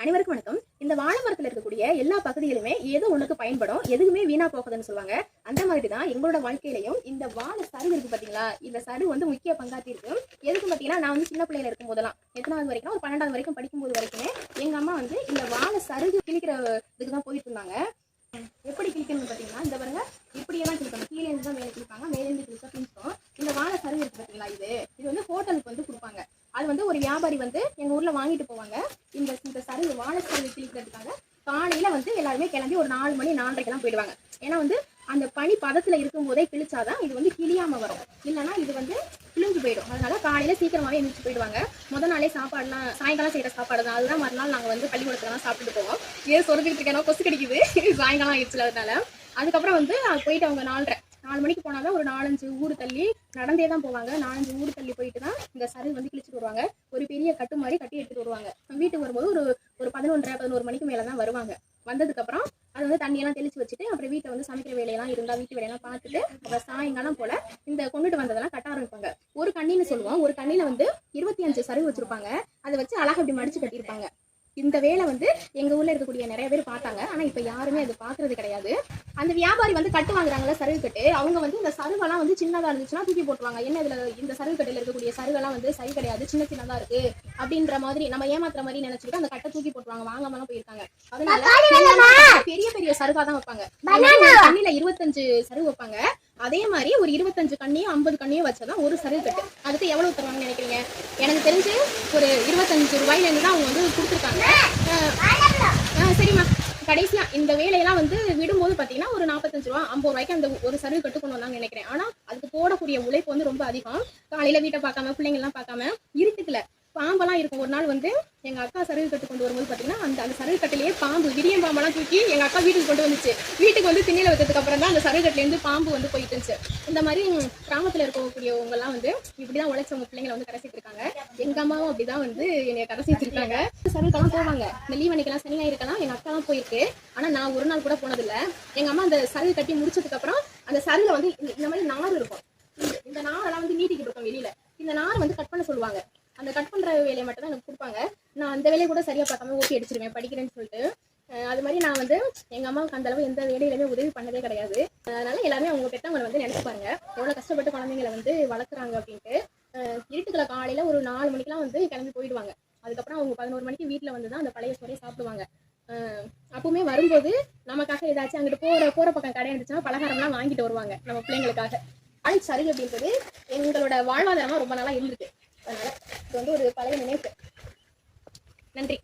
அனைவருக்கும் வணக்கம். இந்த வாழை மரத்துல இருக்கக்கூடிய எல்லா பகுதிகளுமே ஏதோ ஒண்ணுக்கு பயன்படும், எதுவுமே வீணா போகுதுன்னு சொல்லுவாங்க. அந்த மாதிரி தான் எங்களோட வாழ்க்கையிலையும் இந்த வாழை சருகு இருக்கு பாத்தீங்களா, இந்த சருகு வந்து முக்கிய பங்காற்றி இருக்கு. எதுக்கு பாத்தீங்கன்னா, நான் வந்து சின்ன பிள்ளையில இருக்கும் போதெல்லாம், எத்தனாவது வரைக்கும், ஒரு 12வது வரைக்கும் படிக்கும்போது வரைக்குமே எங்க அம்மா வந்து இந்த வாழை சருகு கிழிக்கிறதுக்கு தான் போயிட்டு இருந்தாங்க. எப்படி கிழிக்கணும்னு பாத்தீங்கன்னா, இந்த பாருங்க, இப்படியெல்லாம் கிழிக்கணும். கீழே இருந்து தான் மேலே கிழிப்பாங்க, மேலே இருந்து கிழிச்சா கிழிச்சோம். இந்த வாழை சருகு இருக்கு பாத்தீங்களா, இது வந்து ஹோட்டலுக்கு வந்து கொடுப்பாங்க. அது வந்து ஒரு வியாபாரி வந்து எங்க ஊர்ல வாங்கிட்டு போவாங்க. இந்த சருகு வாழை சருகு கிழிக்கிறதுக்காக காலையில வந்து எல்லாருமே கிளம்பி ஒரு 4 மணி 4:30க்கெல்லாம் போயிடுவாங்க. ஏன்னா வந்து அந்த பனி பதத்துல இருக்கும் போதே கிழிச்சாதான் இது வந்து கிளியாம வரும், இல்லைன்னா இது வந்து கிழிஞ்சு போயிடும். அதனால காலையில சீக்கிரமாவே எந்திரிச்சு போயிடுவாங்க. முதல் நாளே சாப்பாடுலாம் சாயங்காலம் செய்யற சாப்பாடு தான், அதுதான் மறுநாள் நாங்க வந்து பள்ளிக்கூடத்துலாம் சாப்பிட்டு போவோம். ஏன் சொல்லிட்டு இருக்கேன், கொசு கடிக்குது சாயங்காலம் ஆயிடுச்சுல. அதனால அதுக்கப்புறம் வந்து போயிட்டு அவங்க 4 மணிக்கு போனாதான் ஒரு 4-5 ஊர் தள்ளி நடந்தே தான் போவாங்க. 4-5 ஊர் தள்ளி போயிட்டு தான் இந்த சருகு வந்து கிழிச்சிட்டு வருவாங்க. ஒரு பெரிய கட்டு மாதிரி கட்டி எடுத்துட்டு வருவாங்க. வீட்டுக்கு வரும்போது ஒரு 11:30-11 மணிக்கு மேலதான் வருவாங்க. வந்ததுக்கு அப்புறம் அது வந்து தண்ணியெல்லாம் தெளிச்சு வச்சுட்டு அப்புறம் வீட்டை வந்து சமைக்கிற வேலையெல்லாம் இருந்தா வீட்டு வேலையெல்லாம் பார்த்துட்டு அப்புறம் சாயங்காலம் போல இந்த கொண்டுட்டு வந்ததெல்லாம் கட்ட ஆரம்பிப்பாங்க. ஒரு கண்ணின்னு சொல்லுவோம், ஒரு கண்ணில வந்து 25 சருகு வச்சிருப்பாங்க. அதை வச்சு அழகா இப்படி மடிச்சு கட்டியிருப்பாங்க. இந்த வேலை வந்து எங்க ஊர்ல இருக்கக்கூடிய நிறைய பேர் பார்த்தாங்க. ஆனா இப்ப யாருமே அது பாக்குறது கிடையாது. அந்த வியாபாரி வந்து கட்டு வாங்குறாங்கல்ல, சருகு கட்டு, அவங்க வந்து இந்த சருகெல்லாம் வந்து சின்னதா இருந்துச்சுன்னா தூக்கி போட்டுருவாங்க. என்ன இதுல இந்த சருகு கட்டில இருக்கக்கூடிய சருகெல்லாம் வந்து சரி கிடையாது, சின்னதா இருக்கு அப்படின்ற மாதிரி நம்ம ஏமாத்துற மாதிரி நினைச்சுட்டு அந்த கட்டை தூக்கி போட்டுருவாங்க, வாங்காமலாம் போயிருக்காங்க. அதனால பெரிய பெரிய சருகா தான் வைப்பாங்க. கண்ணில 25 சருகு வைப்பாங்க. அதே மாதிரி ஒரு 25 கண்ணியோ 50 கண்ணியோ வச்சதான் ஒரு சருகு கட்டு. அதுக்கு எவ்வளவு தருவாங்கன்னு நினைக்கிறீங்க? எனக்கு தெரிஞ்சு ஒரு 25 ரூபாயில இருந்து தான் அவங்க வந்து கொடுத்துருக்காங்க. சரிம்மா, கடைசியா இந்த வேலையெல்லாம் வந்து விடும்போது பாத்தீங்கன்னா ஒரு 45 ரூபா 50 ரூபாய்க்கு அந்த ஒரு சருகு கட்டு கொண்டு வந்தாங்க நினைக்கிறேன். ஆனா அதுக்கு போடக்கூடிய உழைப்பு வந்து ரொம்ப அதிகம். காலையில வீட்டை பார்க்காம பிள்ளைங்க எல்லாம் பார்க்காம இருட்டுக்குல பாம்பெல்லாம் இருக்கும். ஒரு நாள் வந்து எங்க அக்கா சருகு கட்டு கொண்டு வரும்போது பாத்தீங்கன்னா அந்த சருகு கட்டிலேயே பாம்பு, விரியம் பாம்பெல்லாம் தூக்கி எங்க அக்கா வீட்டுக்கு கொண்டு வந்துச்சு. வீட்டுக்கு வந்து திண்ணையில வச்சதுக்கு அப்புறம் தான் அந்த சருகு கட்டில இருந்து பாம்பு வந்து போயிட்டு இருந்துச்சு. இந்த மாதிரி கிராமத்துல இருக்கக்கூடியவங்க எல்லாம் வந்து இப்படிதான் உழைச்சவங்க பிள்ளைங்களை வந்து கரைச்சிட்டு இருக்காங்க. எங்க அம்மாவும் அப்படிதான் வந்து என்னைய கரைச்சிட்டு இருக்காங்க. சருகுக்கெல்லாம் போவாங்க. இந்த லீவ் அன்னைக்கெல்லாம் சனி ஞாயிறுக்கெல்லாம் எங்க அக்கா தான் போயிருக்கு. ஆனா நான் ஒரு நாள் கூட போனதில்லை. எங்க அம்மா அந்த சருகு கட்டி முடிச்சதுக்கு அப்புறம் அந்த சருகுல வந்து இந்த மாதிரி நார் இருக்கும். இந்த நாரெல்லாம் வந்து நீட்டிக்கிட்டு இருக்கும் வெளியில. இந்த நார் வந்து கட் பண்ண சொல்லுவாங்க. அந்த கட் பண்ற வேலையை மட்டும் தான் எனக்கு கொடுப்பாங்க. நான் அந்த வேலையை கூட சரியா பார்க்காம ஓட்டி அடிச்சிருவேன் படிக்கிறேன்னு சொல்லிட்டு. அது மாதிரி நான் வந்து எங்க அம்மாவுக்கு அந்த அளவு எந்த வேலையிலுமே உதவி பண்ணதே கிடையாது. அதனால எல்லாருமே அவங்க பெற்றவங்களை வந்து நினைச்சு பாருங்க, எவ்வளவு கஷ்டப்பட்டு குழந்தைங்களை வந்து வளர்க்குறாங்க அப்படின்ட்டு. இருட்டுக்களை காலையில ஒரு 4 மணிக்கெல்லாம் வந்து கிளம்பி போயிடுவாங்க. அதுக்கப்புறம் அவங்க 11 மணிக்கு வீட்டுல வந்துதான் அந்த பழைய சோறையை சாப்பிடுவாங்க. அப்பவுமே வரும்போது நமக்காக ஏதாச்சும் அங்கிட்டு போற பக்கம் கடை இருந்துச்சுன்னா பலகாரம்லாம் வாங்கிட்டு வருவாங்க நம்ம பிள்ளைங்களுக்காக. ஆனால் சருகு அப்படின்றது எங்களோட வாழ்வாதாரமா ரொம்ப நாளா இருந்திருக்கு. அதனால இது வந்து ஒரு பழைய நினைவு. நன்றி.